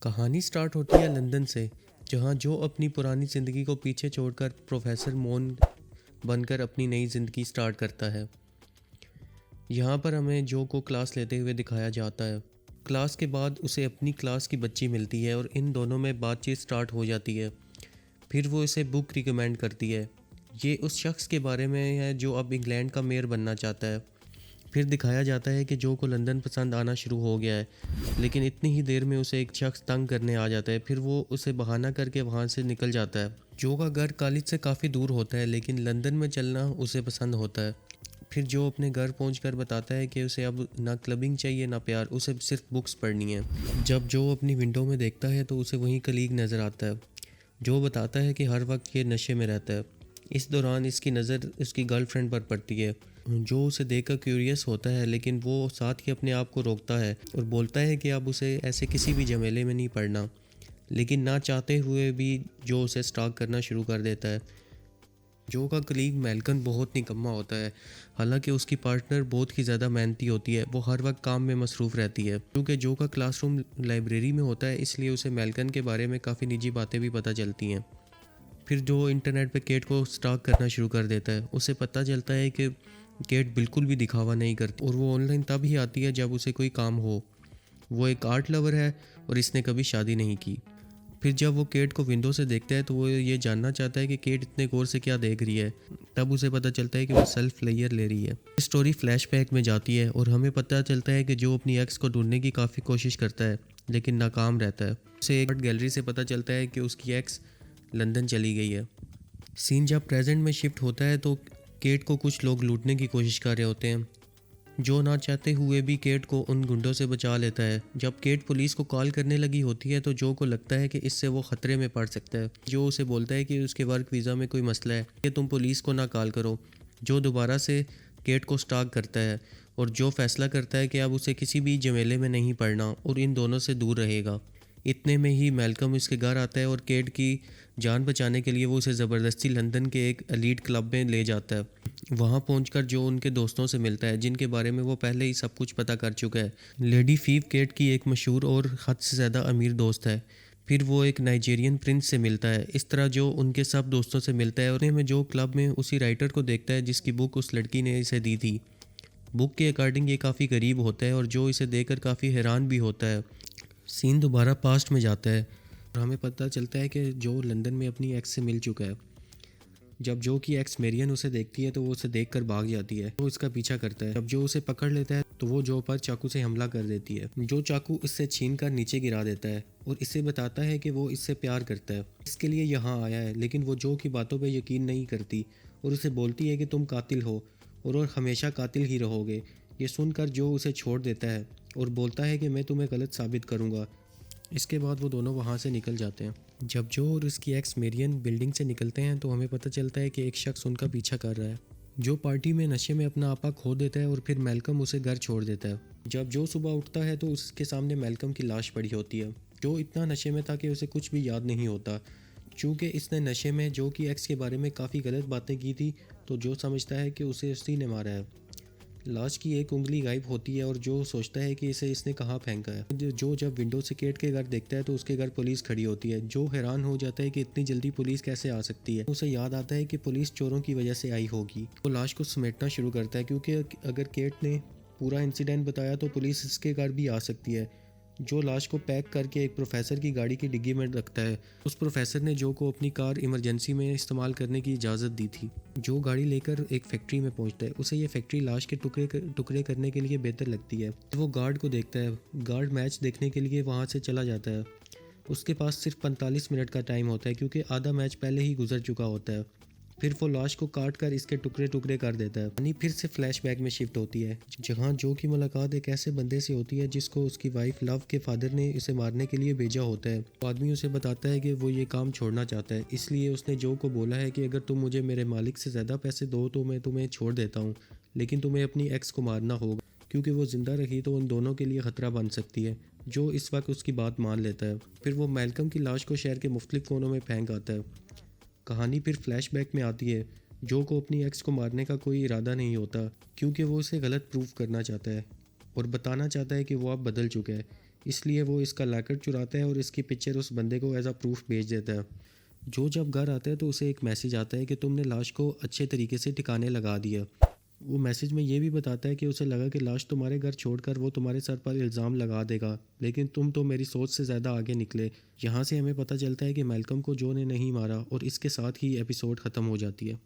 कहानी स्टार्ट होती है लंदन से, जहाँ जो अपनी पुरानी ज़िंदगी को पीछे छोड़कर प्रोफेसर मोन बनकर अपनी नई ज़िंदगी स्टार्ट करता है। यहाँ पर हमें जो को क्लास लेते हुए दिखाया जाता है। क्लास के बाद उसे अपनी क्लास की बच्ची मिलती है और इन दोनों में बातचीत स्टार्ट हो जाती है। फिर वो इसे बुक रिकमेंड करती है। ये उस शख्स के बारे में है जो अब इंग्लैंड का मेयर बनना चाहता है। फिर दिखाया जाता है कि जो को लंदन पसंद आना शुरू हो गया है, लेकिन इतनी ही देर में उसे एक शख्स तंग करने आ जाता है। फिर वो उसे बहाना करके वहाँ से निकल जाता है। जो का घर कॉलेज से काफ़ी दूर होता है, लेकिन लंदन में चलना उसे पसंद होता है। फिर जो अपने घर पहुंचकर बताता है कि उसे अब ना क्लबिंग चाहिए ना प्यार, उसे सिर्फ बुक्स पढ़नी है। जब जो अपनी विंडो में देखता है तो उसे वहीं कलीग नज़र आता है। जो बताता है कि हर वक्त ये नशे में रहता है। इस दौरान इसकी नज़र उसकी गर्लफ्रेंड पर पड़ती है। जो उसे देखकर क्यूरियस होता है, लेकिन वो साथ ही अपने आप को रोकता है और बोलता है कि अब उसे ऐसे किसी भी झमेले में नहीं पड़ना। लेकिन ना चाहते हुए भी जो उसे स्टॉक करना शुरू कर देता है। जो का कलीग मेलकन बहुत निकम्मा होता है। हालांकि उसकी पार्टनर बहुत ही ज़्यादा मेहनती होती है। वो हर वक्त काम में मसरूफ़ रहती है। क्योंकि जो का क्लासरूम लाइब्रेरी में होता है, इसलिए उसे मेलकन के बारे में काफ़ी निजी बातें भी पता चलती हैं। फिर जो इंटरनेट पे केट को स्टॉक करना शुरू कर देता है। उसे पता चलता है कि केट बिल्कुल भी दिखावा नहीं करती और वो ऑनलाइन तब ही आती है जब उसे कोई काम हो। वो एक आर्ट लवर है और इसने कभी शादी नहीं की। फिर जब वो केट को विंडो से देखता है तो वो ये जानना चाहता है कि केट इतने गौर से क्या देख रही है। तब उसे पता चलता है कि वो सेल्फ लेयर ले रही है। स्टोरी फ्लैशबैक में जाती है और हमें पता चलता है कि जो अपनी एक्स को ढूंढने की काफ़ी कोशिश करता है, लेकिन नाकाम रहता है। उसे एक आर्ट गैलरी से पता चलता है कि उसकी एक्स लंदन चली गई है। सीन जब प्रेजेंट में शिफ्ट होता है तो केट को कुछ लोग लूटने की कोशिश कर रहे होते हैं। जो ना चाहते हुए भी केट को उन गुंडों से बचा लेता है। जब केट पुलिस को कॉल करने लगी होती है तो जो को लगता है कि इससे वो ख़तरे में पड़ सकता है। जो उसे बोलता है कि उसके वर्क वीज़ा में कोई मसला है कि तुम पुलिस को ना कॉल करो। जो दोबारा से केट को स्टॉक करता है और जो फैसला करता है कि अब उसे किसी भी झमेले में नहीं पड़ना और इन दोनों से दूर रहेगा। इतने में ही मेलकम इसके घर आता है और केट की जान बचाने के लिए वो उसे ज़बरदस्ती लंदन के एक एलीट क्लब में ले जाता है। वहाँ पहुंचकर जो उनके दोस्तों से मिलता है, जिनके बारे में वो पहले ही सब कुछ पता कर चुका है। लेडी फीव केट की एक मशहूर और हद से ज़्यादा अमीर दोस्त है। फिर वो एक नाइजीरियन प्रिंस से मिलता है। इस तरह जो उनके सब दोस्तों से मिलता है और में जो क्लब में उसी राइटर को देखता है जिसकी बुक उस लड़की ने इसे दी थी। बुक के अकॉर्डिंग ये काफ़ी गरीब होता है और जो इसे देखकर काफ़ी हैरान भी होता है। सीन दोबारा पास्ट में जाता है और हमें पता चलता है कि जो लंदन में अपनी एक्स से मिल चुका है। जब जो की एक्स मेरियन उसे देखती है तो वो उसे देखकर भाग जाती है। वो इसका पीछा करता है। जब जो उसे पकड़ लेता है तो वो जो पर चाकू से हमला कर देती है। जो चाकू इससे छीनकर नीचे गिरा देता है और इसे बताता है कि वो इससे प्यार करता है, इसके लिए यहाँ आया है। लेकिन वो जो की बातों पे यकीन नहीं करती और उसे बोलती है कि तुम कातिल हो और हमेशा कातिल ही रहोगे। ये सुनकर जो उसे छोड़ देता है और बोलता है कि मैं तुम्हें गलत साबित करूँगा। इसके बाद वो दोनों वहाँ से निकल जाते हैं। जब जो और उसकी एक्स मेरियन बिल्डिंग से निकलते हैं तो हमें पता चलता है कि एक शख्स उनका पीछा कर रहा है। जो पार्टी में नशे में अपना आपा खो देता है और फिर मेलकम उसे घर छोड़ देता है। जब जो सुबह उठता है तो उसके सामने मेलकम की लाश पड़ी होती है। जो इतना नशे में था कि उसे कुछ भी याद नहीं होता। चूँकि इसने नशे में जो की एक्स के बारे में काफ़ी गलत बातें की थी, तो जो समझता है कि उसे उसी ने मारा है। लाश की एक उंगली गायब होती है और जो सोचता है कि इसे इसने कहाँ फेंका है। जो जब विंडो से केट के घर देखता है तो उसके घर पुलिस खड़ी होती है। जो हैरान हो जाता है कि इतनी जल्दी पुलिस कैसे आ सकती है। उसे याद आता है कि पुलिस चोरों की वजह से आई होगी। वो लाश को समेटना शुरू करता है, क्योंकि अगर केट ने पूरा इंसिडेंट बताया तो पुलिस इसके घर भी आ सकती है। जो लाश को पैक करके एक प्रोफेसर की गाड़ी की डिग्गी में रखता है। उस प्रोफेसर ने जो को अपनी कार इमरजेंसी में इस्तेमाल करने की इजाज़त दी थी। जो गाड़ी लेकर एक फैक्ट्री में पहुंचता है। उसे ये फैक्ट्री लाश के टुकड़े करने के लिए बेहतर लगती है। वो गार्ड को देखता है। गार्ड मैच देखने के लिए वहाँ से चला जाता है। उसके पास सिर्फ 45 मिनट का टाइम होता है, क्योंकि आधा मैच पहले ही गुजर चुका होता है। फिर वो लाश को काट कर इसके टुकड़े टुकड़े कर देता है। यानी फिर से फ्लैशबैक में शिफ्ट होती है, जहाँ जो की मुलाकात एक ऐसे बंदे से होती है जिसको उसकी वाइफ लव के फादर ने इसे मारने के लिए भेजा होता है। वो आदमी उसे बताता है कि वो ये काम छोड़ना चाहता है, इसलिए उसने जो को बोला है कि अगर तुम मुझे मेरे मालिक से ज़्यादा पैसे दो तो मैं तुम्हें छोड़ देता हूँ, लेकिन तुम्हें अपनी एक्स को मारना होगा, क्योंकि वो ज़िंदा रही तो उन दोनों के लिए ख़तरा बन सकती है। जो इस वक्त उसकी बात मान लेता है। फिर वो मेलकम की लाश को शहर के मुख्तलिफ कोनों में फेंक आता है। कहानी फिर फ्लैशबैक में आती है। जो को अपनी एक्स को मारने का कोई इरादा नहीं होता, क्योंकि वो उसे गलत प्रूफ करना चाहता है और बताना चाहता है कि वो अब बदल चुका है। इसलिए वो इसका लैकेट चुराता है और इसकी पिक्चर उस बंदे को एज अ प्रूफ भेज देता है। जो जब घर आता है तो उसे एक मैसेज आता है कि तुमने लाश को अच्छे तरीके से ठिकाने लगा दिया। वो मैसेज में ये भी बताता है कि उसे लगा कि लाश तुम्हारे घर छोड़कर वो तुम्हारे सर पर इल्ज़ाम लगा देगा, लेकिन तुम तो मेरी सोच से ज़्यादा आगे निकले। यहाँ से हमें पता चलता है कि मैल्कम को जो ने नहीं मारा और इसके साथ ही एपिसोड ख़त्म हो जाती है।